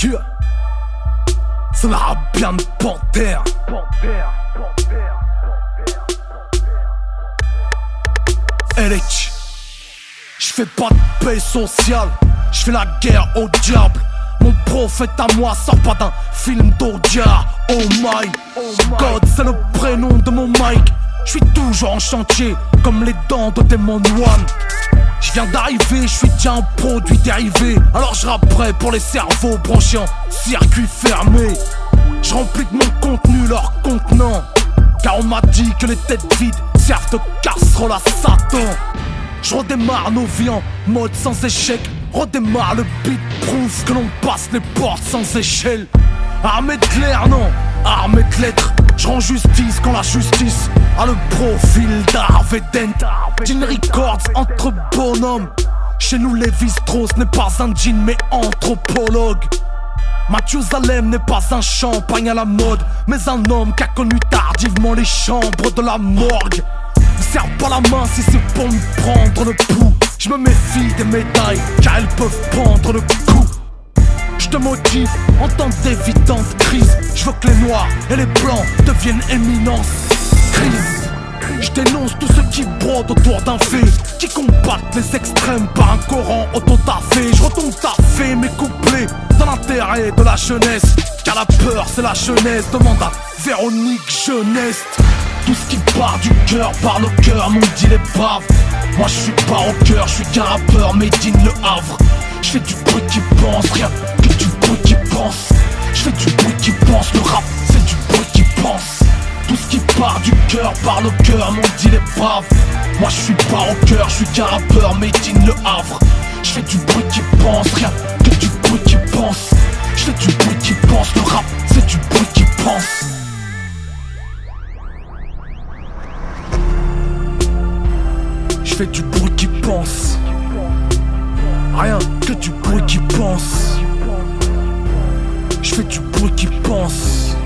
Yeah. C'est la rap bien de panthère. LH, j'fais pas de paix sociale, j'fais la guerre au diable. Mon prophète à moi sort pas d'un film d'Odia. Oh my God, c'est le prénom de mon mic. J'suis toujours en chantier, comme les dents de Demon One. J'viens d'arriver, j'suis déjà un produit dérivé. Alors j'rapperai pour les cerveaux branchés en circuit fermé. J'remplis de mon contenu leur contenant, car on m'a dit que les têtes vides servent de casserole à Satan. J'redémarre nos vies en mode sans échec. Redémarre le beat, prouve que l'on passe les portes sans échelle. Armé de l'air, non, armé de lettres. J'rends justice quand la justice a le profil d'Harvey Dent. Jean Records entre bonhommes. Chez nous Lévi-Strauss n'est pas un jean mais anthropologue. Mathusalem n'est pas un champagne à la mode, mais un homme qui a connu tardivement les chambres de la morgue. Me serre pas la main si c'est pour me prendre le pouls. Je me méfie des médailles car elles peuvent prendre le coup. Je te motive en temps d'évidente crise. Je veux que les noirs et les blancs deviennent éminence. Crise. Je dénonce tous ceux qui brodent autour d'un fait, qui combattent les extrêmes par un Coran autotafé. Je retombe taffé mes couplets dans l'intérêt de la jeunesse, car la peur c'est la jeunesse. Demande à Véronique Jeunesse. Tout ce qui part du cœur par le cœur, m'ont dit les braves. Moi je suis pas au cœur, je suis qu'un rappeur made in Le Havre. Je fais du bruit qui pense, rien que du bruit qui pense. Je fais du bruit qui pense, le rap c'est du bruit qui pense. Tout ce qui part du cœur par le cœur, m'ont dit les braves. Moi je suis pas au cœur, je suis qu'un rappeur made in Le Havre. Je fais du bruit qui pense, rien que du bruit qui pense. Je fais du bruit qui pense, le rap c'est du bruit qui pense. Je fais du bruit qui pense, rien que du bruit qui pense. Je fais du bruit qui pense.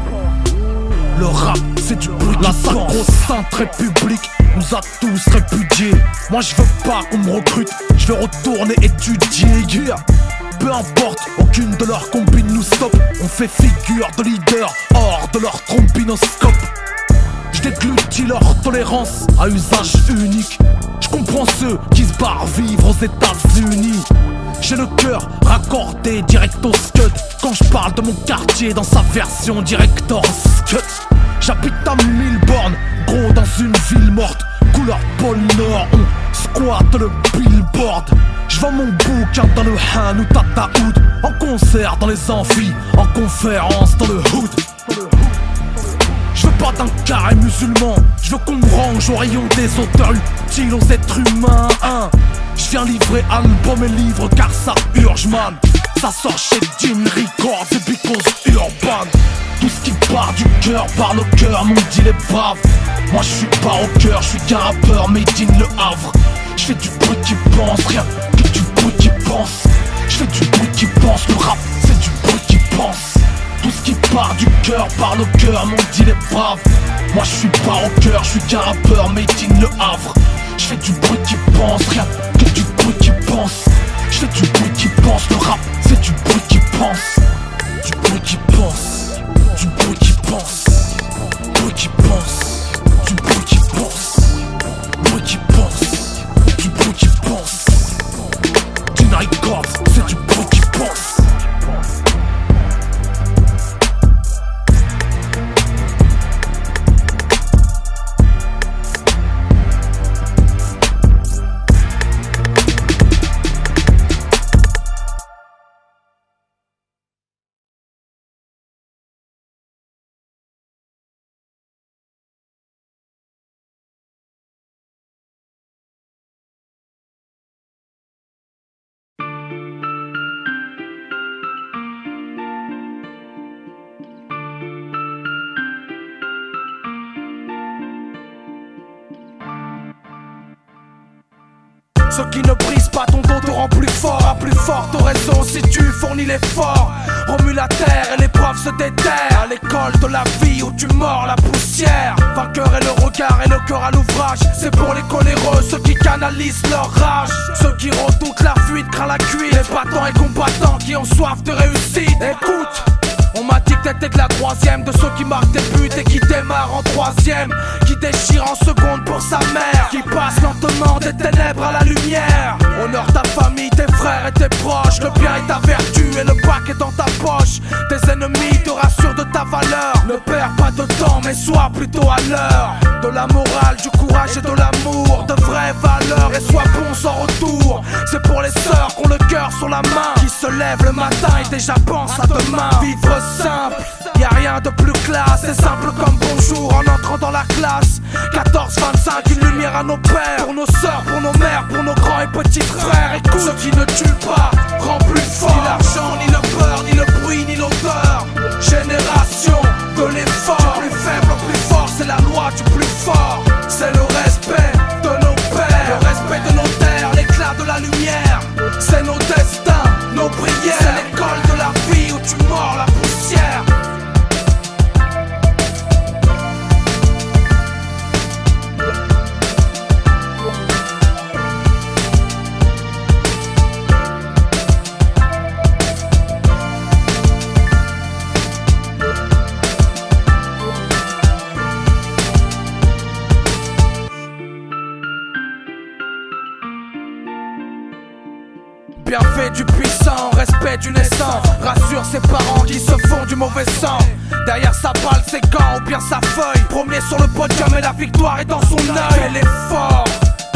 Le rap c'est du bruit qui pense. La sacro-sainte république nous a tous répudiés. Moi je veux pas qu'on me recrute, je veux retourner étudier. Yeah. Peu importe, aucune de leurs combines nous stoppe. On fait figure de leader hors de leur trombinoscope. Je déglutis leur tolérance à usage unique. Je comprends ceux qui se barrent vivre aux États-Unis. J'ai le cœur raccordé direct au scud quand je parle de mon quartier dans sa version director's cut. J'habite à 1000 bornes, gros dans une ville morte. Couleur pôle Nord, on squatte le billboard. Je vends mon bouquin dans le Han ou Tataoud. En concert dans les amphis, en conférence dans le hood. Je veux pas d'un carré musulman, je veux qu'on me range au rayon des auteurs utiles aux êtres humains. Je viens livrer album et livres car ça urge man. Ça sort chez Jean Records et because Urban. Tout ce qui part du cœur par le cœur, m'ont dit les braves. Moi je suis pas au cœur, je suis qu'un rappeur made in Le Havre. Je fais du bruit qui pense, rien que du bruit qui pense. Je fais du bruit qui pense, le rap c'est du bruit qui pense. Tout ce qui part du cœur par le cœur, m'ont dit les braves. Moi je suis pas au cœur, je suis qu'un rappeur made in Le Havre. Je fais du bruit qui pense, rien que du bruit qui pense. Je fais du bruit qui pense, le rap c'est du bruit qui pense. Du bruit qui pense, du bruit qui pense, bruit qui pense, du bruit qui pense, bruit qui pense, du bruit qui pense. Jean Records, c'est du bruit qui pense. Ceux qui ne brisent pas ton dos te rend plus fort. À plus forte raison si tu fournis l'effort. Remue la terre et l'épreuve se déterre. À l'école de la vie où tu mords la poussière. Vainqueur et le regard et le cœur à l'ouvrage. C'est pour les coléreux, ceux qui canalisent leur rage. Ceux qui redoutent la fuite, craignent la cuite. Les battants et combattants qui ont soif de réussite. Écoute t'es que la troisième de ceux qui marquent des buts et qui démarrent en troisième, qui déchire en seconde pour sa mère, qui passe lentement des ténèbres à la lumière. Honore ta famille, tes frères et tes proches. Le bien est ta vertu et le bac est dans ta poche. Tes ennemis te rassurent de ta valeur. Ne perds pas de temps mais sois plutôt à l'heure. De la morale, du courage et de l'amour, de vraies valeurs, et sois bon sans retour. C'est pour les sœurs qui ont le cœur sur la main, qui se lèvent le matin et déjà pensent à demain. Vivre simple, y a rien de plus classe. C'est simple comme bonjour en entrant dans la classe. 14-25, une lumière à nos pères, pour nos sœurs, pour nos mères, pour nos grands et petits frères. Écoute, ce qui ne tue pas rend plus fort. Ni l'argent, ni le beurre, ni le bruit, ni l'odeur. Génération de l'effort. Du plus faible au plus fort, c'est la loi du plus fort. C'est le respect de nos pères, le respect de nos terres, l'éclat de la lumière. C'est nos destins, nos prières. C'est l'école de la vie où tu mords la poussière. Bienfait du puissant, respect du naissant. Rassure ses parents qui se font du mauvais sang. Derrière sa balle, ses gants ou bien sa feuille. Premier sur le podium et la victoire est dans son œil. Fais l'effort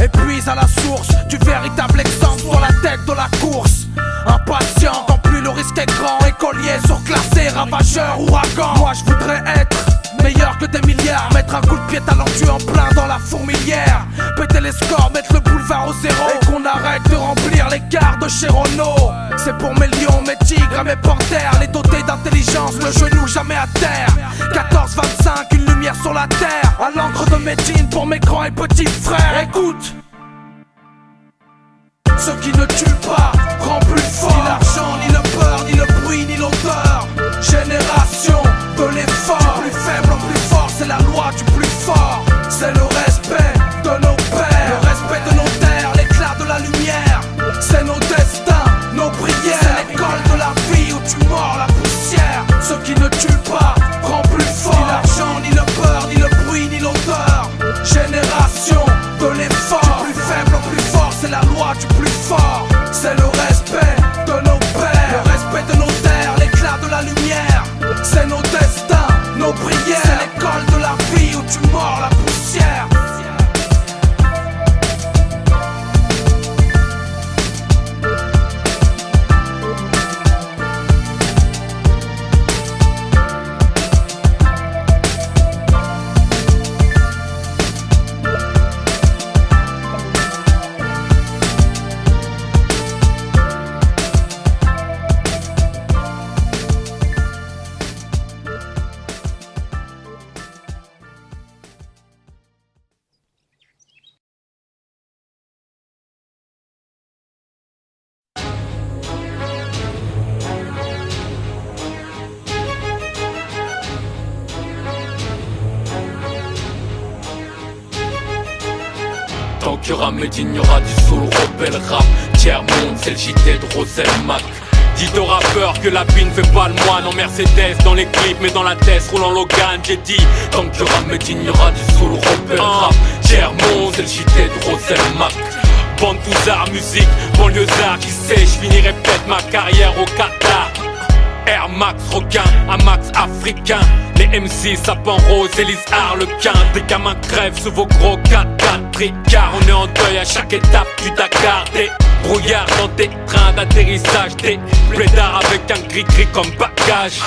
et puise à la source du véritable exemple sur la tête de la course. Impatient quand plus le risque est grand. Écolier surclassé, ravageur, ouragan. Moi je voudrais être meilleur que des milliards. Mettre un coup de pied talentueux en plein dans la fourmilière. Péter les scores, mettre le boulevard au zéro. Et qu'on arrête de remplir les gares de chez Renault. C'est pour mes lions, mes tigres et mes panthères. Les dotés d'intelligence, le genou jamais à terre. 14-25, une lumière sur la terre. À l'encre de mes jeans pour mes grands et petits frères. Écoute, ce qui ne tue pas rend plus fort. Ni l'argent, ni le beurre, ni le bruit, ni l'odeur. Génération de l'effort. Du plus faible au plus fort, c'est la loi du plus fort. C'est le respect de nos pères, le respect de nos terres, l'éclat de la lumière. C'est nos destins, nos prières. C'est l'école de la vie où tu mords la poussière. Ce qui ne tue pas rend plus fort. Ni l'argent, ni le beurre, ni le bruit, ni l'odeur. Génération de l'effort. Du plus faible au plus fort, c'est la loi du plus fort. C'est le respect de nos pères, le respect de nos terres, l'éclat de la lumière. C'est nos destins, nos prières. C'est l'école de la vie où tu mords la poussière. Tant qu'il y aura Medine, il y aura du soul, rebelle rap. Tiers-monde, c'est le JT de Rosel Mac. Dites aux rappeurs que la vie ne fait pas le moine en Mercedes dans les clips, mais dans la tête roulant Logan. J'ai dit, tant qu'il y aura Medine, il y aura du soul, rebelle rap. Tiers-monde, c'est le JT de Rosel Mac. Bande Touzard, musique, banlieusard, qui sait, je finirai peut-être ma carrière au Qatar. Air Max requin, un max africain. Les MC sapin rose, Élise Harlequin. Des gamins crèvent sous vos gros 4x4 tricard. On est en deuil à chaque étape du Dakar. Des brouillards dans tes trains d'atterrissage. Des blédards avec un gris-gris comme bagage.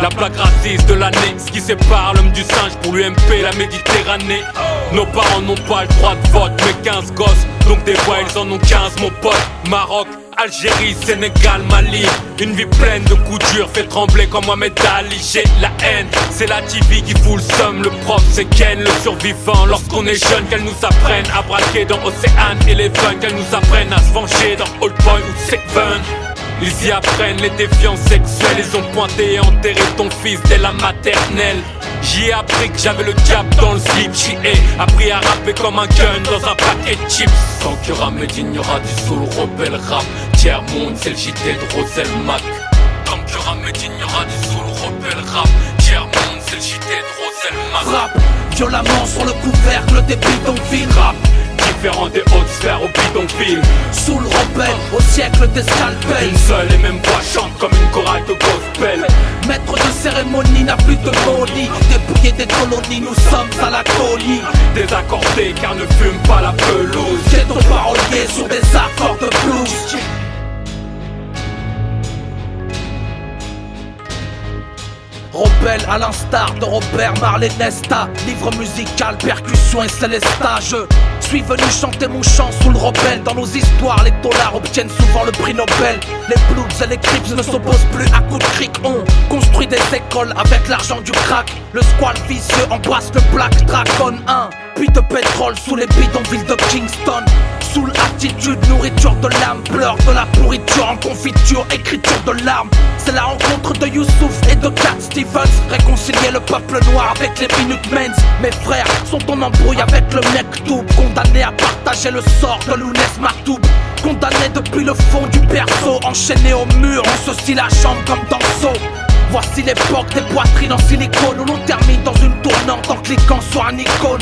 La blague raciste de l'année, ce qui sépare l'homme du singe pour l'UMP, la Méditerranée. Nos parents n'ont pas le droit de vote, mais 15 gosses, donc des fois ils en ont 15 mon pote. Maroc, Algérie, Sénégal, Mali. Une vie pleine de coups durs fait trembler comme Mohamed Ali. J'ai la haine, c'est la TV qui fout le somme. Le prof c'est Ken, le survivant. Lorsqu'on est jeune, qu'elles nous apprennent à braquer dans Océane et les Eleven. Qu'elles nous apprennent à se venger dans Old Boy ou Seven. Ils y apprennent les défiances sexuelles. Ils ont pointé et enterré ton fils dès la maternelle. J'y ai appris que j'avais le diable dans le slip. J'y ai appris à rapper comme un gun dans un paquet de chips. Tant qu'il y aura Medine, il y aura du soul, rebelle rap. Tiers-monde, c'est le JT de Rosel Mac. Tant qu'il y aura aura Médine, y'aura du soul, rebelle rap. Tiers-monde, c'est le JT de Roselmack. Rap, violemment sur le couvercle des bidonvilles. Rap, différent des hautes sphères au bidonville. Soul rebelle, au siècle des scalpels. Une seule et même voix chante comme une chorale de gospel. Maître de cérémonie n'a plus de folie. Dépouillé des colonies, nous sommes à la colie. Désaccordé car ne fume pas la pelouse. J'ai ton parolier sur des accords de blues. Rebelle à l'instar de Robert Marley Nesta. Livre musical, percussion et célestage. Je suis venu chanter mon chant sous le rebelle. Dans nos histoires, les dollars obtiennent souvent le prix Nobel. Les Bloods et les Crips ne s'opposent plus à coups de cric. On construit des écoles avec l'argent du crack. Le squal vicieux embrasse le Black Dragon 1. Puis de pétrole sous les bidonvilles de Kingston. Soul attitude, nourriture de l'âme. Pleurs de la pourriture en confiture, écriture de larmes. C'est la rencontre de Youssouf et de Cat Stevens. Réconcilier le peuple noir avec les Minutemens. Mes frères sont en embrouille avec le Mektoub. Condamnés à partager le sort de Lounès Matoub. Condamnés depuis le fond du berceau. Enchaînés au mur, on se scie la jambe comme dans Saut. Voici l'époque des poitrines en silicone, où l'on termine dans une tournante en cliquant sur un icône.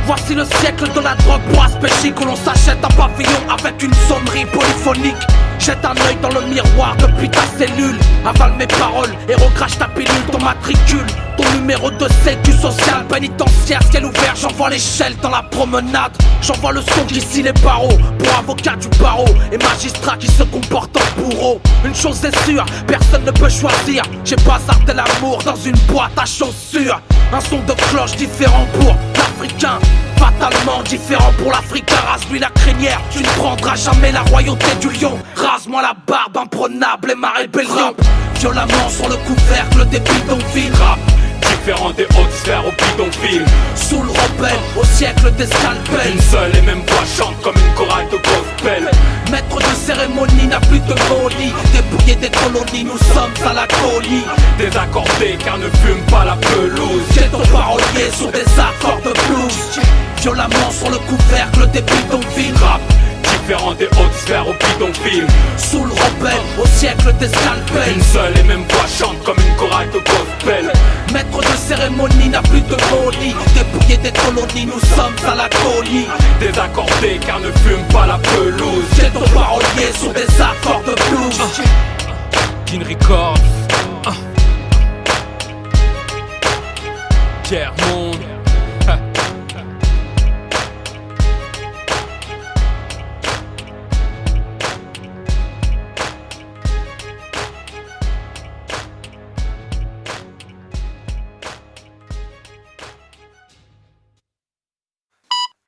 Voici le siècle de la drogue pour aspéchique, où l'on s'achète un pavillon avec une sonnerie polyphonique. Jette un œil dans le miroir depuis ta cellule. Avale mes paroles et recrache ta pilule, ton matricule, ton numéro de sécu social pénitentiaire. Ciel ouvert, j'envoie l'échelle dans la promenade. J'envoie le son qui scie les barreaux pour avocat du barreau et magistrat qui se comporte en bourreau. Une chose est sûre, personne ne peut choisir. J'ai bazardé l'amour dans une boîte à chaussures. Un son de cloche différent pour l'Africain, fatalement différent pour l'Africain. Rase-lui la crinière, tu ne prendras jamais la royauté du lion. Rase-moi la barbe imprenable et ma rébellion. Violemment sur le couvercle des bidonvilles. Rap, différent des hautes sphères au bidonville. Soul rebelle, au siècle des scalpels. Une seule et même voix chante comme une chorale de gospel. Maître de cérémonie n'a plus de folie. Dépouillé des colonies, nous sommes à la colie. Désaccordé car ne fume pas la pelouse. J'ai ton parolier sur des accords de blues. Violemment sur le couvercle des bidonvilles. Rap, différent des hautes sphères au bidonville. Soul rebelle, au siècle des scalpels. Une seule et même voix chante comme une chorale de gospel. Maître de cérémonie n'a plus de folie. Dépouillé des colonies, nous sommes à la colie. Désaccordé car ne fume pas la pelouse. J'ai ton parolier sur des accords de blues. Kin Records. Tiers-monde.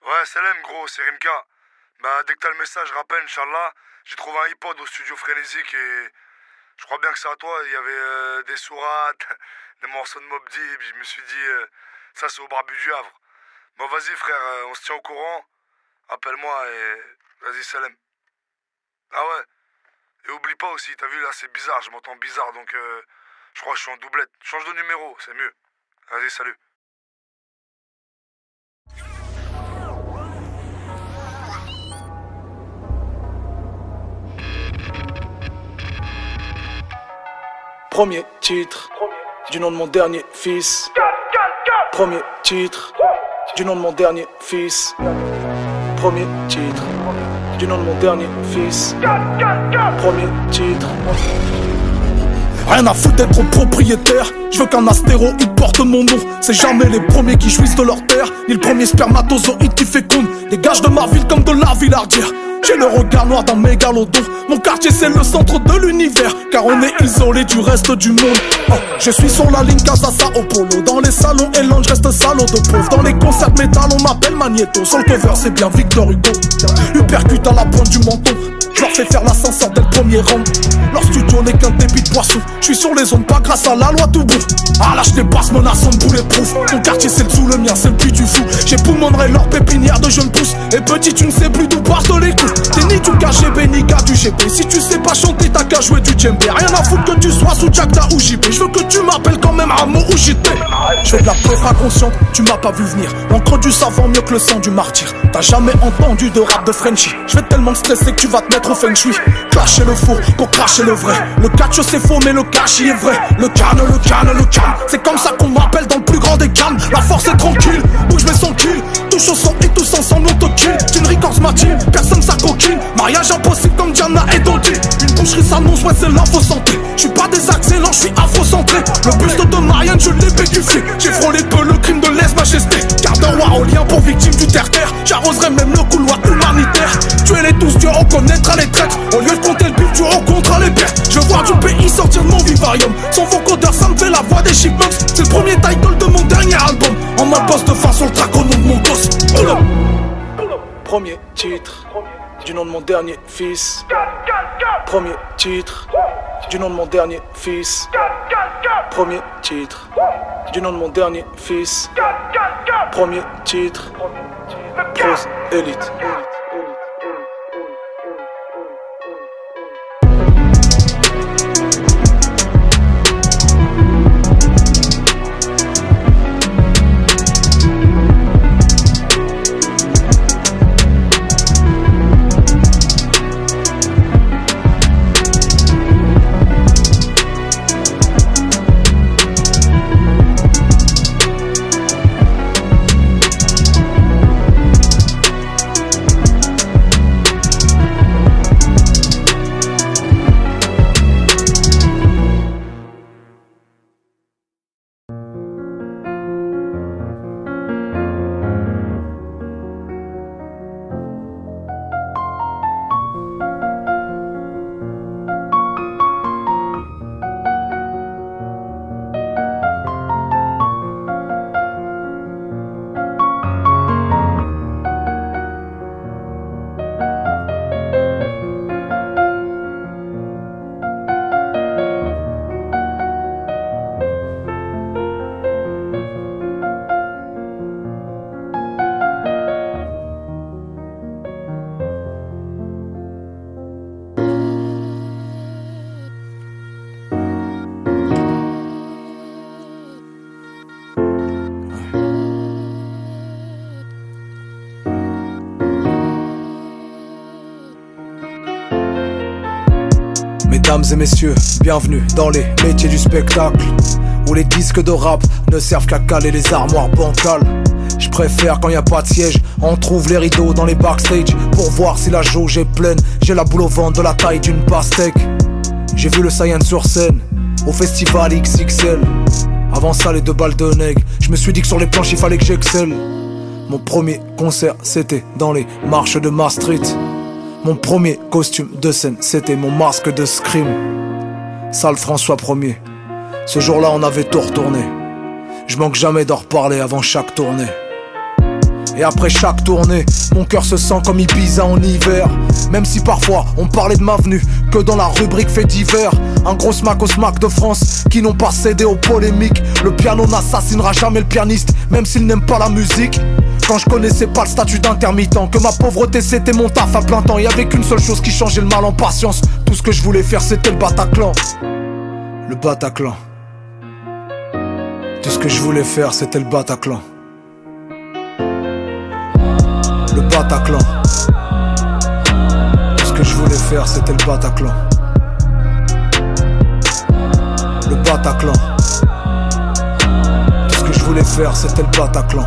Ouais, salam gros, c'est Rimka. Bah, dès que t'as le message, rappelle, Inch'Allah. J'ai trouvé un iPod au studio Frénésique et je crois bien que c'est à toi. Il y avait des sourates, des morceaux de Mobb Deep. Je me suis dit, ça c'est au Barbu du Havre. Bon, vas-y frère, on se tient au courant. Appelle-moi et vas-y, salam. Ah ouais. Et oublie pas aussi, t'as vu là, c'est bizarre, je m'entends bizarre donc je crois que je suis en doublette. Change de numéro, c'est mieux. Vas-y, salut. Premier titre du nom de mon dernier fils. Premier titre du nom de mon dernier fils. Premier titre du nom de mon dernier fils. Premier titre. Rien à foutre d'être propriétaire. Je veux qu'un astéroïde porte mon nom. C'est jamais les premiers qui jouissent de leur terre, ni le premier spermatozoïde qui féconde. Dégage de ma ville comme de la Villardière. J'ai le regard noir d'un mégalodon. Mon quartier c'est le centre de l'univers, car on est isolé du reste du monde. Je suis sur la ligne Casa Sao Paulo. Dans les salons et lounge reste salaud de pauvre. Dans les concerts métal on m'appelle Magneto. Sur le cover c'est bien Victor Hugo. Uppercut à la pointe du menton. Je leur fais faire l'ascenseur dès le premier rang. Leur studio n'est qu'un débit de poisson. Je suis sur les zones pas grâce à la loi tout bout. Ah là je dépasse menaçant de bulletproof. Mon quartier c'est le sous, le mien c'est le puits du fou. J'ai poumonnerai leur pépinière de jeunes pousses. Et petit tu ne sais plus d'où partent les coups. T'es ni du KGB ni gars du GP. Si tu sais pas chanter t'as qu'à jouer du djembé. Rien à foutre que tu sois sous Jackda ou JP. Je veux que tu m'appelles quand même Ramo ou JT. Je fais de la peur inconsciente, tu m'as pas vu venir. L'encre du savant mieux que le sang du martyr. T'as jamais entendu de rap de Frenchie. Je vais tellement te stresser que tu vas te mettre au feng shui. Clasher le faux pour cracher le vrai. vrai. Le catch c'est faux mais le cash il est vrai. Le canne, c'est comme ça qu'on m'appelle dans le plus grand des calmes. La force est tranquille, bouge mais sans kill. Touche au son et tous ensemble on te kill. D'une records ma team, personne sa coquine. Mariage impossible comme Diana et Dodi. Une boucherie s'annonce, ouais c'est l'info santé. J'suis pas des excellents, j'suis afro-centré. Le buste de Marianne je l'ai pétrifié. J'ai frôlé peu le crime de lèse-majesté. Garde war au lien pour victime du terre-terre. J'arroserai même le couloir humanitaire. Tuez-les tous, Dieu reconnaîtra les traîtres. Au lieu de compter le bif, tu rencontres les pertes. Je vois du pays sortir de mon vivarium. Son vocodeur, ça me fait la voix des chipmunks. C'est le premier title de mon dernier album. En mode boss de fin sur le track au nom de mon gosse. Premier titre du nom de mon dernier fils. Premier titre du nom de mon dernier fils. Premier titre du nom de mon dernier fils. Premier titre Prose Elite. Mesdames et messieurs, bienvenue dans les métiers du spectacle, où les disques de rap ne servent qu'à caler les armoires bancales. Je préfère quand y a pas de siège, on trouve les rideaux dans les backstage pour voir si la jauge est pleine. J'ai la boule au ventre de la taille d'une pastèque. J'ai vu le Saiyan sur scène, au festival XXL. Avant ça les 2 balles de nègre, je me suis dit que sur les planches il fallait que j'excelle. Mon premier concert c'était dans les marches de Maastricht. Mon premier costume de scène, c'était mon masque de Scream. Salle François 1er. Ce jour-là, on avait tout retourné. Je manque jamais d'en reparler avant chaque tournée. Et après chaque tournée, mon cœur se sent comme Ibiza en hiver. Même si parfois on parlait de ma venue que dans la rubrique fait divers. Un gros smack au smack de France qui n'ont pas cédé aux polémiques. Le piano n'assassinera jamais le pianiste, même s'il n'aime pas la musique. Quand je connaissais pas le statut d'intermittent, que ma pauvreté c'était mon taf à plein temps. Y'avait qu'une seule chose qui changeait le mal en patience. Tout ce que je voulais faire c'était le Bataclan. Le Bataclan. Tout ce que je voulais faire c'était le Bataclan. Le Bataclan. Tout ce que je voulais faire c'était le Bataclan. Le Bataclan. Tout ce que je voulais faire c'était le Bataclan.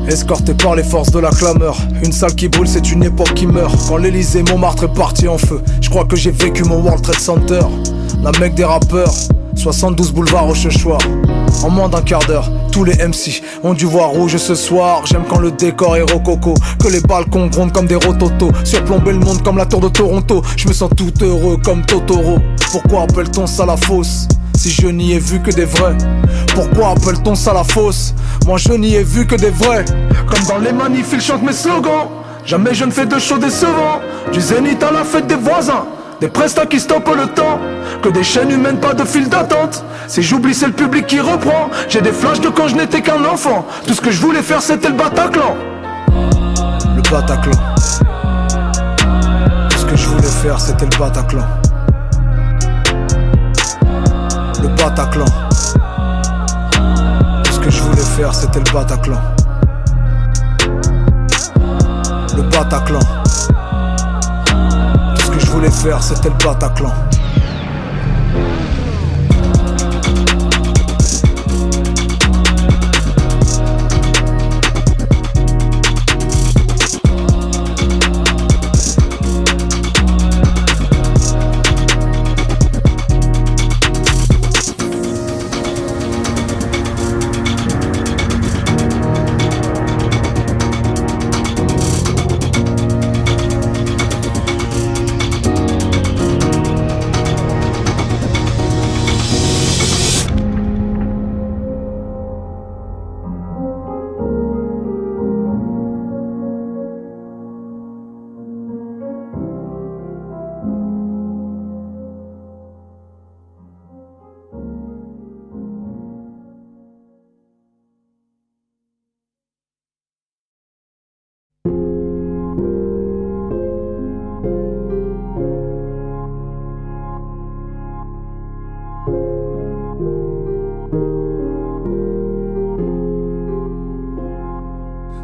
Escorté par les forces de la clameur. Une salle qui brûle, c'est une époque qui meurt. Quand l'Elysée Montmartre est parti en feu, je crois que j'ai vécu mon World Trade Center. La mecque des rappeurs, 72 boulevard Rochechouart. En moins d'un quart d'heure, tous les MC ont dû voir rouge ce soir. J'aime quand le décor est rococo, que les balcons grondent comme des rototos, surplomber le monde comme la tour de Toronto. Je me sens tout heureux comme Totoro. Pourquoi appelle-t-on ça la fosse si je n'y ai vu que des vrais? Pourquoi appelle-t-on ça la fosse? Moi je n'y ai vu que des vrais. Comme dans les manifs ils chantent mes slogans. Jamais je ne fais de show décevant. Du zénith à la fête des voisins, des prestats qui stoppent le temps. Que des chaînes humaines, pas de file d'attente. Si j'oublie c'est le public qui reprend. J'ai des flashs de quand je n'étais qu'un enfant. Tout ce que je voulais faire c'était le Bataclan. Le Bataclan. Tout ce que je voulais faire c'était le Bataclan. Le Bataclan. Tout ce que je voulais faire c'était le Bataclan. Le Bataclan. Tout ce que je voulais voulait faire, c'était le Bataclan.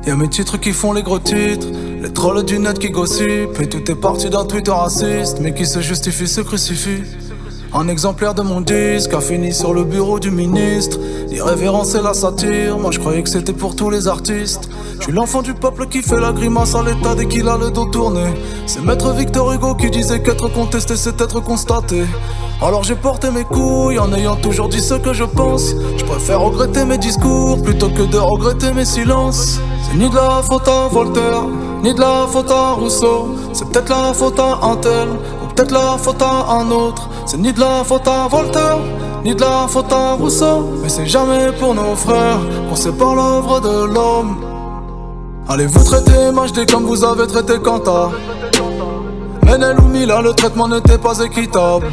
Y'a mes titres qui font les gros titres, les trolls du net qui gossipent, et tout est parti d'un Twitter raciste, mais qui se justifie se crucifie. Un exemplaire de mon disque a fini sur le bureau du ministre. L'irrévérence et la satire, moi je croyais que c'était pour tous les artistes. Je suis l'enfant du peuple qui fait la grimace à l'état dès qu'il a le dos tourné. C'est maître Victor Hugo qui disait qu'être contesté c'est être constaté. Alors j'ai porté mes couilles en ayant toujours dit ce que je pense. Je préfère regretter mes discours plutôt que de regretter mes silences. C'est ni de la faute à Voltaire, ni de la faute à Rousseau. C'est peut-être la faute à un tel, ou peut-être la faute à un autre. C'est ni de la faute à Voltaire, ni de la faute à Rousseau. Mais c'est jamais pour nos frères qu'on sépare l'œuvre de l'homme. Allez vous traiter MHD comme vous avez traité Kanta. Menel ou Mila, le traitement n'était pas équitable.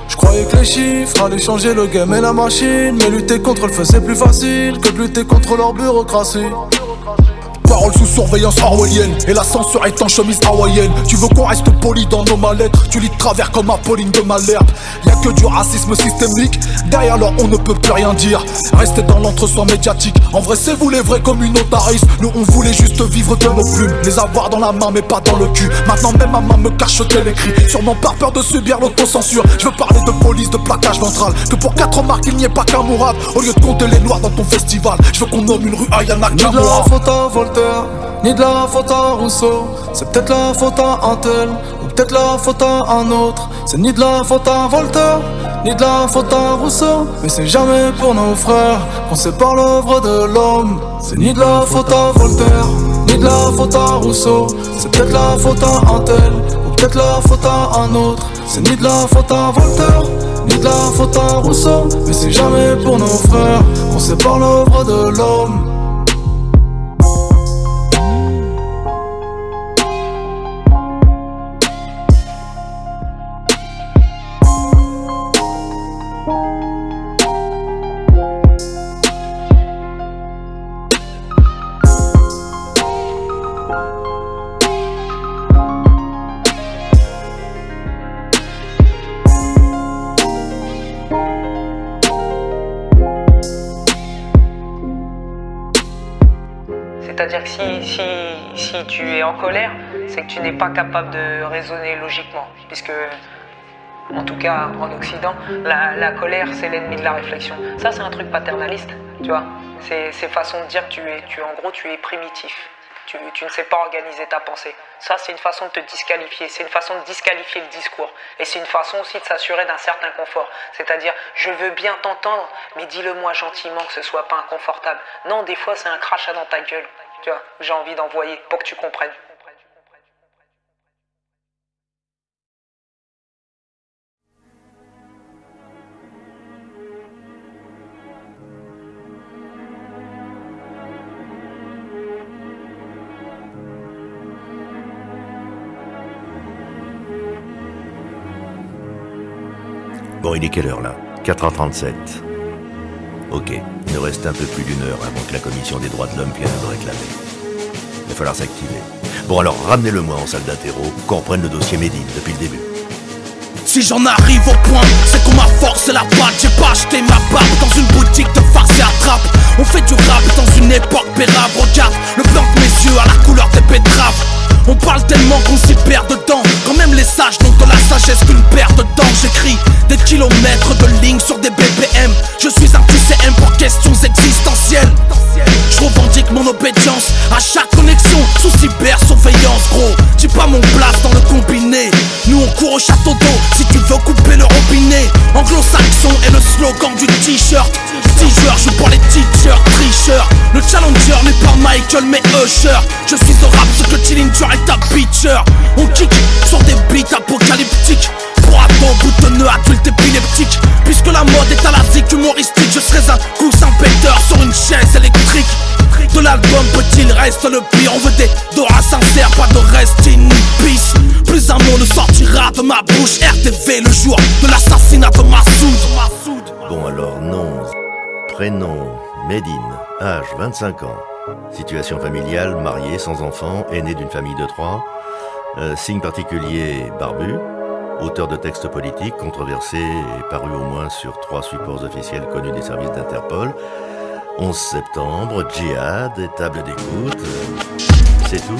Je croyais que les chiffres allaient changer le game et la machine, mais lutter contre le feu c'est plus facile que de lutter contre leur bureaucratie. Parole sous surveillance orwellienne, et la censure est en chemise hawaïenne. Tu veux qu'on reste poli dans nos mal-être, tu lis de travers comme Apolline de Malherbe. Y'a que du racisme systémique, derrière leur on ne peut plus rien dire. Restez dans l'entre-soi médiatique, en vrai c'est vous les vrais communautaristes. Nous on voulait juste vivre de nos plumes, les avoir dans la main mais pas dans le cul. Maintenant même ma main me cache ce qu'elle écrit, sûrement par peur de subir l'autocensure. Je veux parler de police, de plaquage ventral, que pour 4 marques il n'y ait pas qu'un mourad. Au lieu de compter les noirs dans ton festival, je veux qu'on nomme une rue Ayana Kamura. Ni de la faute à Rousseau, c'est peut-être la faute à un tel, ou peut-être la faute à un autre. C'est ni de la faute à Voltaire, ni de la faute à Rousseau. Mais c'est jamais pour nos frères qu'on sépare l'œuvre de l'homme. C'est ni de la faute à Voltaire, ni de la faute à Rousseau. C'est peut-être la faute à un tel, ou peut-être la faute à un autre. C'est ni de la faute à Voltaire, ni de la faute à Rousseau. Mais c'est jamais pour nos frères qu'on sépare l'œuvre de l'homme. C'est-à-dire que si tu es en colère, c'est que tu n'es pas capable de raisonner logiquement. Puisque, en tout cas en Occident, la colère c'est l'ennemi de la réflexion. Ça c'est un truc paternaliste, tu vois. C'est façon de dire que tu es primitif. Tu ne sais pas organiser ta pensée. Ça c'est une façon de te disqualifier, c'est une façon de disqualifier le discours. Et c'est une façon aussi de s'assurer d'un certain confort. C'est-à-dire, je veux bien t'entendre, mais dis-le-moi gentiment que ce soit pas inconfortable. Non, des fois c'est un crachat dans ta gueule. Tu vois, j'ai envie d'envoyer pour que tu comprennes. Bon, il est quelle heure là? 4h37. Ok, il nous reste un peu plus d'1 heure avant que la commission des droits de l'homme vienne nous réclamer. Il va falloir s'activer. Bon alors, ramenez-le-moi en salle d'interro, qu'on reprenne le dossier Médine depuis le début. Si j'en arrive au point, c'est qu'on m'a forcé la patte. J'ai pas acheté ma barbe dans une boutique de farce et attrape. On fait du rap dans une époque pérave. Regarde le blanc de mes yeux à la couleur des betteraves. On parle tellement qu'on s'y perd dedans, quand même les sages sagesse qu'une paire de dents. J'écris des kilomètres de lignes sur des BPM. Je suis un QCM pour questions existentielles. Je revendique mon obédience à chaque connexion sous cybersurveillance, gros. J'ai pas mon place dans le combiné. Nous on court au château d'eau si tu veux couper le robinet. Anglo-saxon est le slogan du t-shirt. Teacher, je pour les teachers, tricheurs. Le challenger n'est pas Michael mais Usher. Je suis au rap ce que Tillinger est un pitcher. On kick sur des beats apocalyptiques. Pour ado, boutonneux, adulte épileptique. Puisque la mode est à la zik humoristique, je serais un coussin péteur sur une chaise électrique. De l'album peut-il reste le pire. On veut des doras sincères, pas de rest in peace. Plus un mot ne sortira de ma bouche. RTV le jour de l'assassinat de Massoud. Bon alors, nom, prénom, Médine, âge 25 ans. Situation familiale, marié, sans enfant, aîné d'une famille de 3. Signe particulier, barbu. Auteur de textes politiques, controversés et parus au moins sur 3 supports officiels connus des services d'Interpol. 11 septembre, djihad, table d'écoute, c'est tout.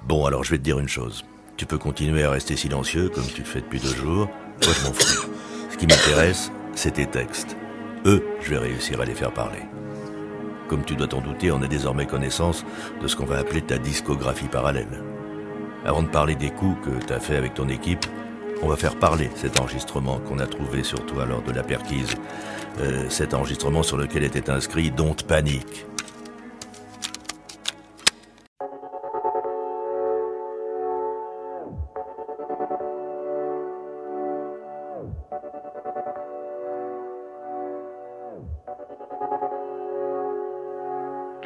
Bon, alors je vais te dire une chose. Tu peux continuer à rester silencieux comme tu le fais depuis 2 jours. Moi, je m'en fous. Ce qui m'intéresse, c'est tes textes. Eux, je vais réussir à les faire parler. Comme tu dois t'en douter, on a désormais connaissance de ce qu'on va appeler ta discographie parallèle. Avant de parler des coups que t'as fait avec ton équipe, on va faire parler cet enregistrement qu'on a trouvé sur toi lors de la perquise. Cet enregistrement sur lequel était inscrit « Don't Panic ».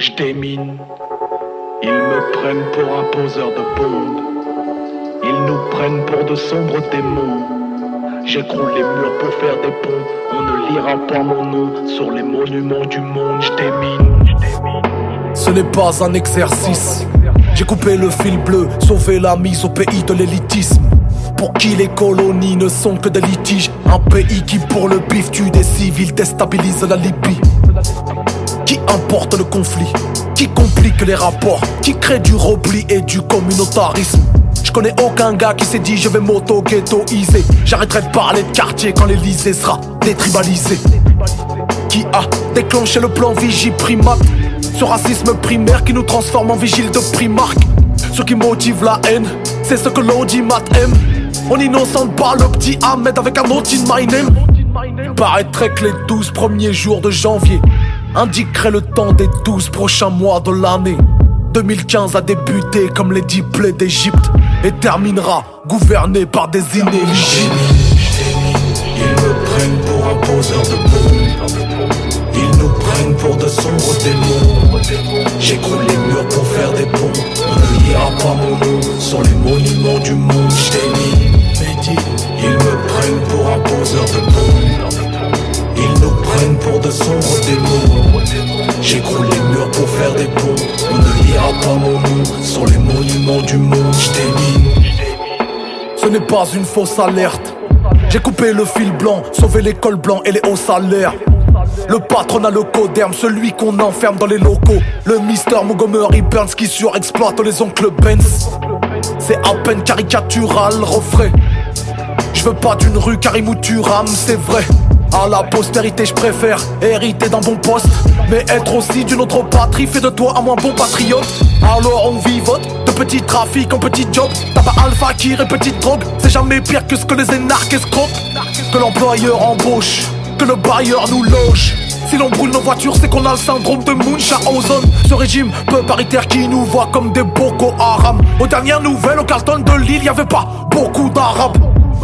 Je démine, ils me prennent pour un poseur de bombes. Ils nous prennent pour de sombres démons. J'écroule les murs pour faire des ponts. On ne lira pas mon nom sur les monuments du monde. Je démine. Ce n'est pas un exercice. J'ai coupé le fil bleu, sauvé la mise au pays de l'élitisme. Pour qui les colonies ne sont que des litiges. Un pays qui pour le bif tue des civils, déstabilise la Libye. Qui importe le conflit, qui complique les rapports, qui crée du repli et du communautarisme. Je connais aucun gars qui s'est dit je vais m'auto-ghettoiser. J'arrêterai de parler de quartier quand l'Elysée sera détribalisé. Qui a déclenché le plan Vigiprimate, ce racisme primaire qui nous transforme en vigile de Primark. Ce qui motive la haine, c'est ce que l'audimat aime. On innocente pas le petit Ahmed avec un autre in my name. Paraîtrait que les 12 premiers jours de janvier indiquerait le temps des 12 prochains mois de l'année. 2015 a débuté comme les 10 plaies d'Égypte et terminera gouverné par des inéligibles. Ils me prennent pour un poseur de bombes. Ils nous prennent pour de sombres démons. J'écroule les murs pour faire des ponts. On ne lira pas mon nom sur les monuments du monde. Ils me prennent pour un poseur de bombes. Ils nous prennent pour de sombres démons. J'écroule les murs pour faire des ponts. On ne lira pas mon nom sur les monuments du monde. Ce n'est pas une fausse alerte. J'ai coupé le fil blanc, sauvé les cols blancs et les hauts salaires. Le patronat, le coderme, celui qu'on enferme dans les locaux. Le Mister Montgomery Burns qui surexploite les oncles Benz. C'est à peine caricatural, refrain. Je veux pas d'une rue Karim ou Turam, c'est vrai. À la postérité je préfère hériter d'un bon poste, mais être aussi d'une autre patrie fait de toi un moins bon patriote. Alors on vivote de petits trafics en petits jobs. Tabac alpha qui et petite drogue, c'est jamais pire que ce que les énarques escroquent. Que l'employeur embauche, que le bailleur nous loge. Si l'on brûle nos voitures, c'est qu'on a le syndrome de Munchausen. Ce régime peu paritaire qui nous voit comme des Boko Haram. Aux dernières nouvelles, au Carlton de Lille, y'avait pas beaucoup d'arabes.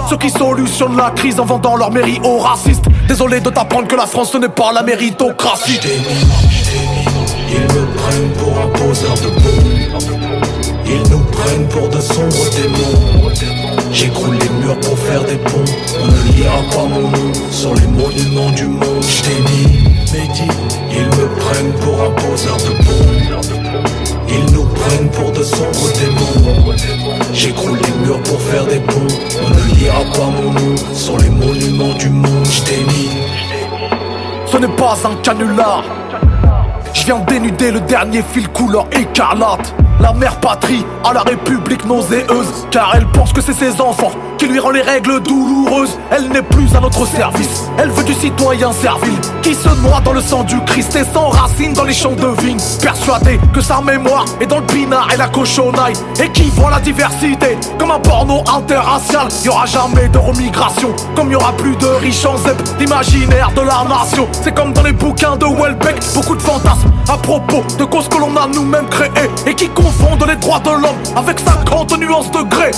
Ceux qui solutionnent la crise en vendant leur mairie aux racistes. Désolé de t'apprendre que la France ce n'est pas la méritocratie. Je démine, ils me prennent pour un poseur de bombes. Ils Ils nous prennent pour de sombres démons. J'écroule les murs pour faire des ponts. On ne lira pas mon nom sur les monuments du monde. J't'ai dit, ils me prennent pour un poseur de bombes. Ils nous prennent pour de sombres démons. J'écroule les murs pour faire des ponts. On ne lira pas mon nom sur les monuments du monde. J't'ai dit. Ce n'est pas un canular. Je viens dénuder le dernier fil couleur écarlate. La mère patrie à la république nauséeuse, car elle pense que c'est ses enfants qui lui rend les règles douloureuses. Elle n'est plus à notre service, elle veut du citoyen servile qui se noie dans le sang du Christ et s'enracine dans les champs de vigne, persuadée que sa mémoire est dans le pinard et la cochonaille, et qui voit la diversité comme un porno interracial. Y'aura jamais de remigration, comme y'aura plus de riches en ZEP. L'imaginaire de la nation, c'est comme dans les bouquins de Welbeck, beaucoup de fantasmes à propos de causes que l'on a nous-mêmes créées et qui confondent les droits de l'homme avec 50 nuances de gré.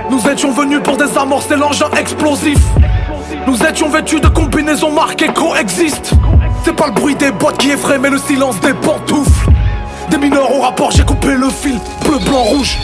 Nous étions venus pour désamorcer l'engin explosif. Nous étions vêtus de combinaisons marquées coexistent. C'est pas le bruit des boîtes qui effraie, mais le silence des pantoufles. Des mineurs au rapport, j'ai coupé le fil. Bleu, blanc, rouge.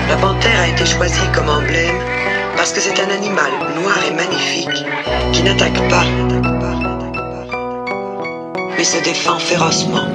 La panthère a été choisie comme emblème parce que c'est un animal noir et magnifique qui n'attaque pas, mais se défend férocement.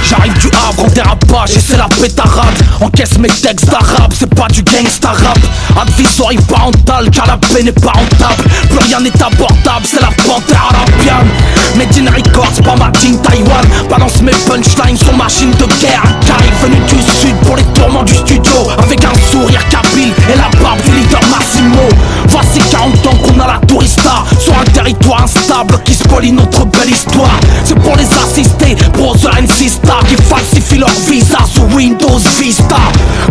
J'arrive du Havre en dérapage et c'est la pétarade. Encaisse mes textes d'arabe, c'est pas du gangsta rap. Advisory parental car la paix n'est pas rentable. Plus rien n'est abordable, c'est la panthère arabienne. Made in Records, pas ma team Taïwan. Balance mes punchlines sur machine de guerre. Un carré venu du sud pour les tourments du studio, avec un sourire kabyle et la barbe du leader Massimo. Voici 40 ans qu'on a la tourista sur un territoire instable qui spolie notre belle histoire. C'est pour les assister, brother and sister, qui falsifient leur visa sur Windows Vista.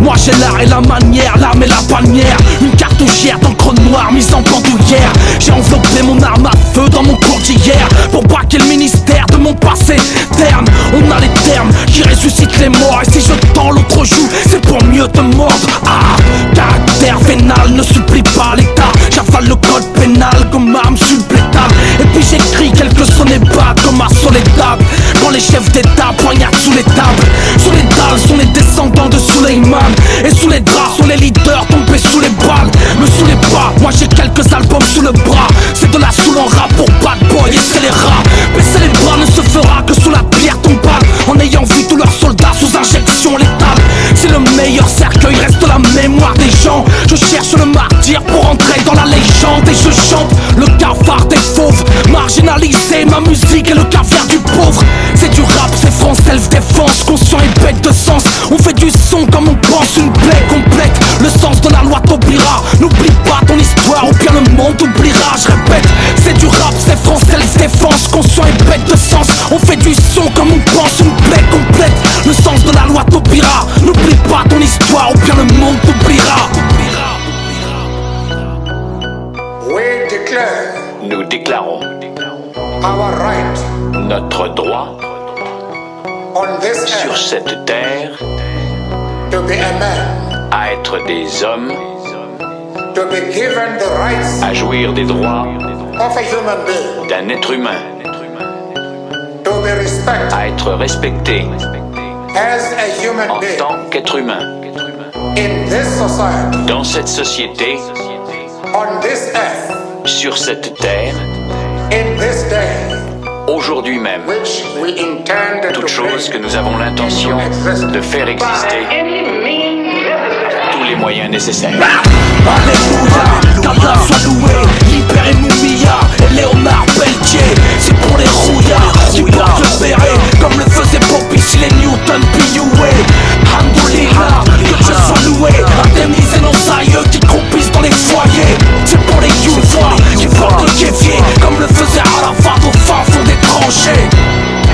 Moi j'ai l'art et la manière, l'arme et la bannière, une cartouchière d'encre noire mise en bandoulière. J'ai enveloppé mon arme à feu dans mon cours d'hier pour braquer le ministère de mon passé terne. On a les termes qui ressuscitent les morts, et si je tends l'autre joue, c'est pour mieux te mordre. Ah, caractère vénal ne supplie pas l'état. J'avale le code pénal comme arme supplétale. Et puis j'écris quelques sonnets bas comme à Soledad, quand les chefs d'état poignardent sous les tables. Sous les dalles sont les descendants de Suleiman, et sous les draps sont les leaders tombés sous les balles. Me saoulez pas, moi j'ai quelques albums sous le bras. C'est de la soul en rap pour bad boy et c'est les rats. Baisser les bras ne se fera que sous la pierre tombale, en ayant vu tous leurs soldats sous injection létale. C'est le meilleur cercueil, reste la mémoire des gens. Je cherche le martyr pour entrer dans la légende, et je chante le cafard des fauves. Marginalisé, ma musique est le caviar du pauvre. C'est du rap, c'est France self-défense, conscient et bête de sens. On fait du son comme on pense, une plaie complète. Le sens de la loi t'oubliera. N'oublie pas ton histoire ou bien le monde t'oubliera. Je répète, c'est du rap, c'est France self-défense, conscient et bête de sens. On fait du son comme on pense, une plaie complète. Le sens de la loi t'oubliera. N'oublie pas ton histoire ou bien le monde t'oubliera. Nous déclarons notre droit sur cette terre à être des hommes, à jouir des droits d'un être humain à être respecté en tant qu'être humain dans cette société, sur cette terre, aujourd'hui même, toute chose que nous avons l'intention de faire exister par tous les moyens nécessaires. Alléluia, qu'Allah soit loué, libérez Moumia et Léonard Pelletier. C'est pour les rouillards qui portent le béret, comme le faisait Poppy si les Newton P.U.A. Alhamdoulilah, que Dieu soit loué, indemniser nos aïeux qui croupissent dans les foyers. C'est pour les youvois qui portent le kéfier, comme le faisait Arafat au fin fond des tranchées.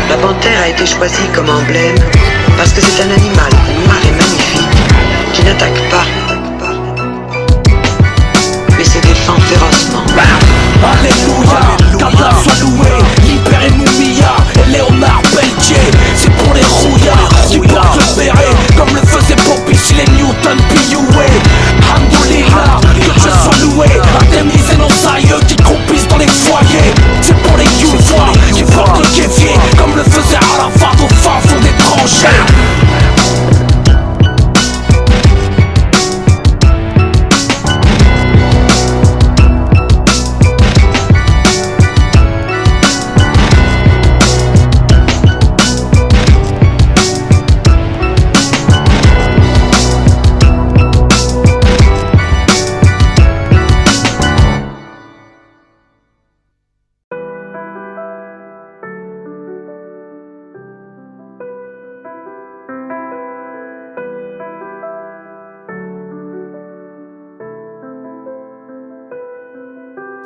La panthère a été choisie comme emblème parce que c'est un animal noir et magnifique qui n'attaque pas, mais se défend férocement. Alléluia, qu'Allah soit loué, libérez Moumia et Léonard Pelletier. C'est pour les rouillards qui portent le béret, comme le faisait Poppy si les Newton P.U.A. Alhamdoulilah, que Dieu soit loué, indemniser nos aïeux qui croupissent dans les foyers. C'est pour les youvois qui portent le kéfier, comme le faisait Arafat au fin fond des tranchées.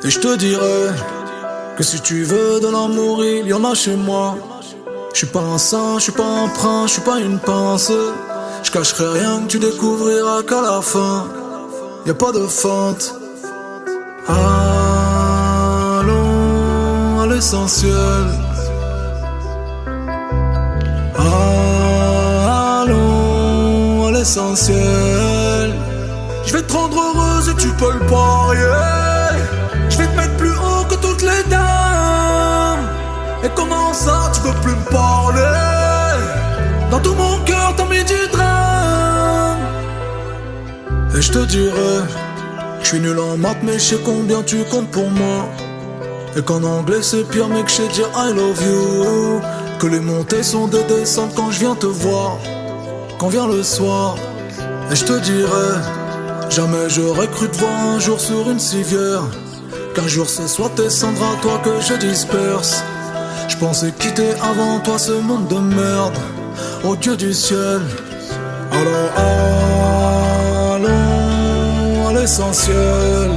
Et je te dirais que si tu veux de l'amour, il y en a chez moi. Je suis pas un saint, je suis pas un prince, je suis pas une pince. Je cacherai rien que tu découvriras qu'à la fin, y a pas de feinte. Allons à l'essentiel. Allons à l'essentiel. Je vais te rendre heureuse et tu peux le parier. Je vais te mettre plus haut que toutes les dames. Et comment ça tu veux plus me parler? Dans tout mon cœur t'as mis du drame. Et je te dirais, je suis nul en maths mais je sais combien tu comptes pour moi. Et qu'en anglais c'est pire mais que je sais dire I love you. Que les montées sont des descentes quand je viens te voir, quand vient le soir. Et je te dirais, jamais j'aurais cru te voir un jour sur une civière. Qu'un jour ce soit tes cendres à toi que je disperse. Je pensais quitter avant toi ce monde de merde, ô Dieu du ciel. Alors allons à l'essentiel.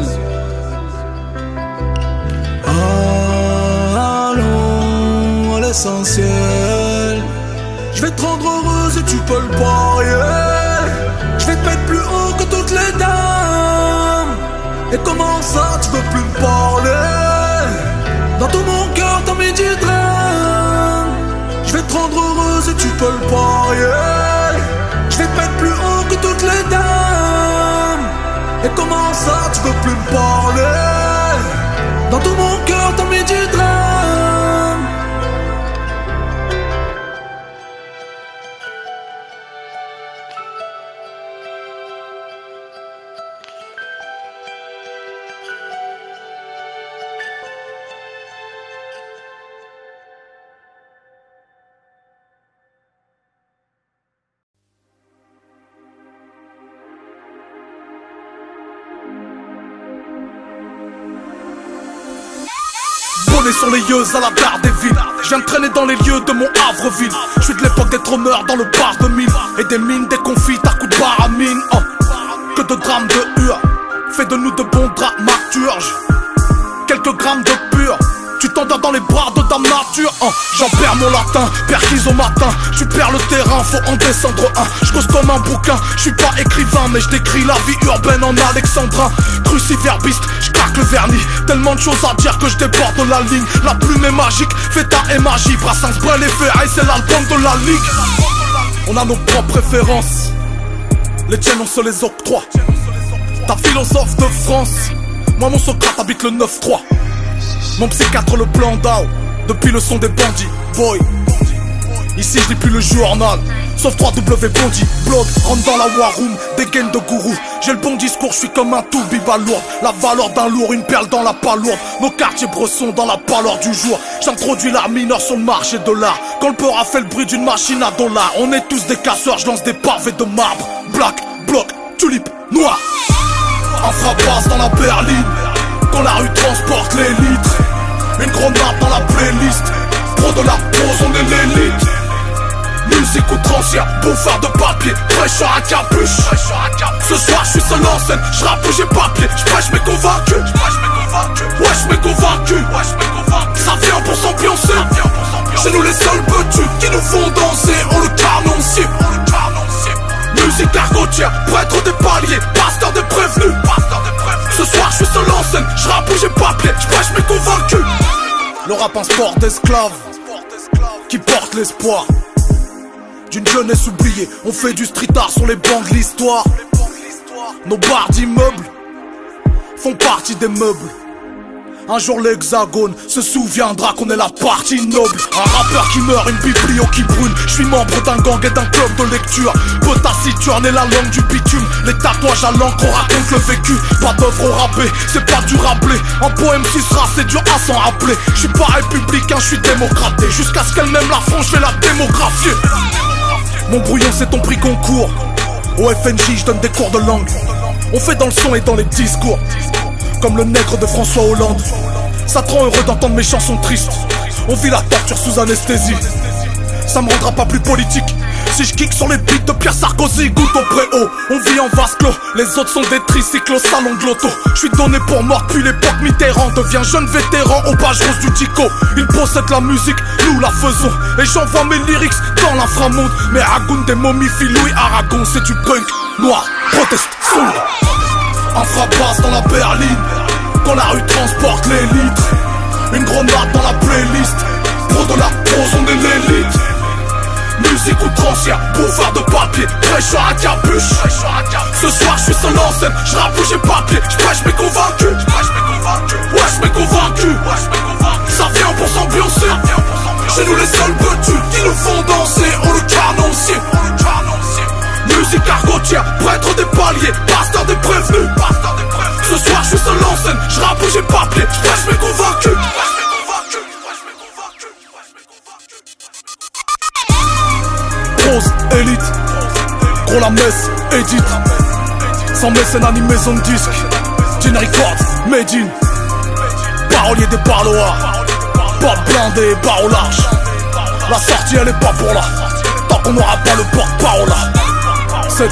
Allons à l'essentiel. Je vais te rendre heureuse et tu peux le parier. Je vais te mettre plus haut que toutes les dames. Et comment ça tu veux plus me parler? Dans tout mon cœur t'as mis du drame. Je vais te rendre heureuse et tu peux le parier. Je vais te mettre plus haut que toutes les dames. Et comment ça tu veux plus me parler? Dans tout mon cœur t'as mis du drame. Sur les yeux à la gare des villes. Je viens de traîner dans les lieux de mon Havreville. Je suis de l'époque des trôneurs dans le bar de mine. Et des mines, des confits à coups de baramine. Que de drames de hur. Fais de nous de bons dramaturges. Quelques grammes de pur. Tu t'endors dans les bras de ta nature. J'en perds mon latin, perquise au matin. Tu perds le terrain, faut en descendre un. Je cause comme un bouquin, je suis pas écrivain, mais je décris la vie urbaine en alexandrin. Cruciverbiste, je craque le vernis. Tellement de choses à dire que je déborde la ligne. La plume est magique, Feta est magie. Brassens, Brel et Ferraille, c'est l'album de la ligue. On a nos propres préférences, les tiennes on se les octroie. Ta philosophe de France, moi mon Socrate habite le 9-3. Mon psychiatre le plan d'Ao, depuis le son des bandits, boy. Ici je lis plus le journal, sauf 3W Bondi. Blog, rentre dans la war room, des gaines de gourou. J'ai le bon discours, je suis comme un tout biba lourd. La valeur d'un lourd, une perle dans la palourde. Nos quartiers bressons dans la pâleur du jour. J'introduis l'art mineur sur le marché de l'art. Quand le peur a fait le bruit d'une machine à dollars. On est tous des casseurs, je lance des pavés de marbre. Black, bloc, tulipe, noir. Un frappasse dans la berline, quand la rue transporte les litres. Une grenade dans la playlist, pro de la pose, on est l'élite. Musique outrancière, bouffard de papier, fraîcheur à capuche. Ce soir je suis seul en scène, je rappe où j'ai papier, je prêche mes convaincus. Wesh mes convaincus, ça vient pour s'ambiancer. C'est nous les seuls petits qui nous font danser, on le canon cible. Musique argotière, prêtre des paliers, pasteur des prévenus. Ce soir je suis seul en scène, je rappe où j'ai papier, je prêche mes convaincus. Le rap un sport d'esclaves qui porte l'espoir d'une jeunesse oubliée. On fait du street art sur les bancs de l'histoire. Nos barres d'immeubles font partie des meubles. Un jour l'hexagone se souviendra qu'on est la partie noble. Un rappeur qui meurt, une biblio qui brûle. Je suis membre d'un gang et d'un club de lecture. Peu taciturne et la langue du bitume. Les tatouages à l'encre, on raconte le vécu. Pas d'œuvre au rabais, c'est pas du rablé. Un poème qui sera, c'est dur à s'en rappeler. Je suis pas républicain, je suis démocraté. Jusqu'à ce qu'elle m'aime la France, je vais la démographier. Mon brouillon c'est ton prix concours. Au FNJ je donne des cours de langue. On fait dans le son et dans les discours, comme le nègre de François Hollande. Ça te rend heureux d'entendre mes chansons tristes. On vit la torture sous anesthésie. Ça me rendra pas plus politique si je kick sur les beats de Pierre Sarkozy. Goutte au préau, on vit en vase clos. Les autres sont des tricycles au salon de l'auto. Je suis donné pour mort depuis l'époque Mitterrand. Devient jeune vétéran aux pages roses du Tico. Ils possèdent la musique, nous la faisons. Et j'envoie mes lyrics dans l'inframonde. Mais Ragoun des momifie Louis Aragon. C'est du punk, noir, proteste, sombre. Un frappasse dans la berline, quand la rue transporte les litres. Une grenade dans la playlist, pro de la pose, on est l'élite. Musique outrancière, bouffard de papier, fraîcheur à capuche. Ce soir je suis seul en scène, je rappe où j'ai papier, je prêche mes convaincus. Wesh mes convaincus, ça vient pour s'ambiancer. C'est nous les seuls petits qui nous font danser, on le canon cible. Musique argotière, prêtre des paliers, pasteur des prévenus. Ce soir je suis seul en scène, je rappe où j'ai papier, je prêche mes convaincus. Prose, élite, gros la messe, édite. Sans mécène ni maison de disque. Gin Records, Made in. Parolier des parloirs, pas blindé, barre au large. La sortie elle est pas pour là, tant qu'on n'aura pas le porte-parole là. 7-6.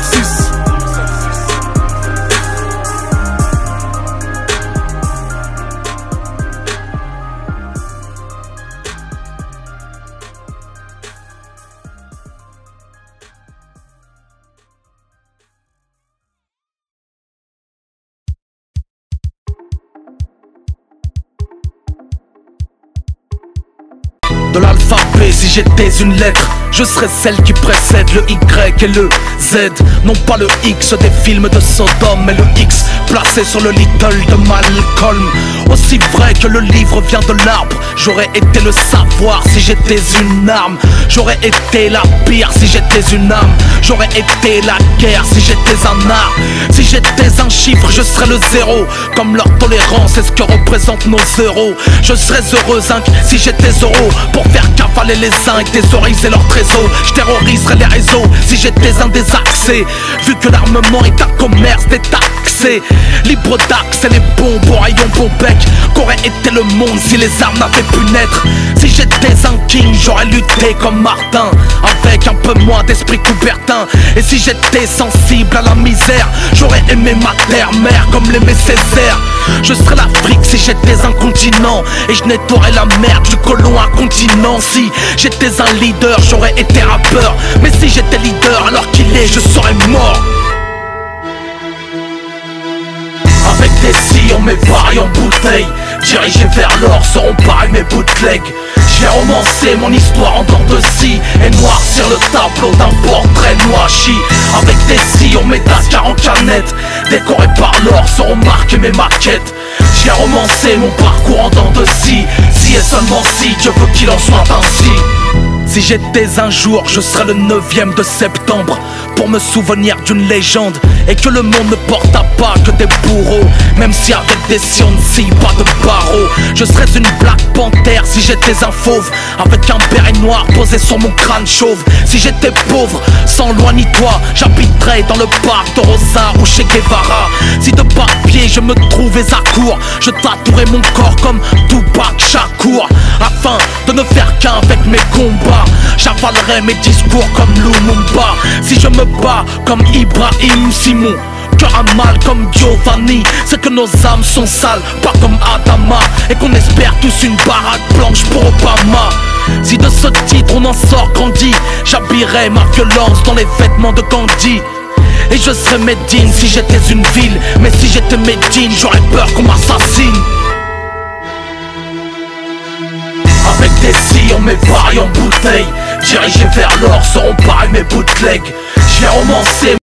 De l'alphabet, si j'étais une lettre, je serais celle qui précède le Y et le Z. Non pas le X des films de Sodome, mais le X placé sur le Little de Malcolm. Aussi vrai que le livre vient de l'arbre, j'aurais été le savoir si j'étais une arme. J'aurais été la pire si j'étais une âme. J'aurais été la guerre si j'étais un art. Si j'étais un chiffre, je serais le zéro. Comme leur tolérance est ce que représentent nos euros. Je serais heureux zinc si j'étais euro, pour faire cavaler les zinc, thésauriser leurs trésors. Je terroriserais les réseaux si j'étais un des accès. Vu que l'armement est un commerce détaxé, libre d'accès, les bombes au rayon bon bec. Qu'aurait été le monde si les armes n'avaient pu naître? Si j'étais un king, j'aurais lutté comme Martin, avec un peu moins d'esprit Coubertin. Et si j'étais sensible à la misère, j'aurais aimé ma terre-mère comme l'aimait Césaire. Je serais l'Afrique si j'étais un continent, et je nettoierais la merde du colon à continent. Si j'étais un leader, j'aurais été rappeur. Mais si j'étais leader alors qu'il est, je serais mort. Avec des sillons, mes paris en bouteille, dirigés vers l'or seront pareils mes bootlegs. J'ai romancé mon histoire en dents de scie et noircir le tableau d'un portrait noachi. Avec des sillons, mes Dakar en canette, décorés par l'or seront marqués mes maquettes. J'ai romancé mon parcours en dents de scie. Si et seulement si Dieu veut qu'il en soit ainsi. Si j'étais un jour, je serais le 9e de septembre, pour me souvenir d'une légende, et que le monde ne porta pas que des bourreaux. Même si avec des si on ne scie pas de barreaux. Je serais une Black Panther si j'étais un fauve, avec un béret noir posé sur mon crâne chauve. Si j'étais pauvre, sans loi ni toit, j'habiterais dans le parc de Rosa ou chez Guevara. Si de papier je me trouvais à court, je tatouerais mon corps comme Tupac Shakur, afin de ne faire qu'un avec mes combats. J'avalerai mes discours comme Lumumba. Si je me bats comme Ibrahim Simon, cœur à mal comme Giovanni, c'est que nos âmes sont sales, pas comme Adama, et qu'on espère tous une baraque blanche pour Obama. Si de ce titre on en sort grandi, j'habillerai ma violence dans les vêtements de Gandhi. Et je serais Médine si j'étais une ville, mais si j'étais Médine, j'aurais peur qu'on m'assassine. Avec des sillons, mes paris en bouteille, dirigés vers l'or seront pareils mes bootlegs. J'ai romancé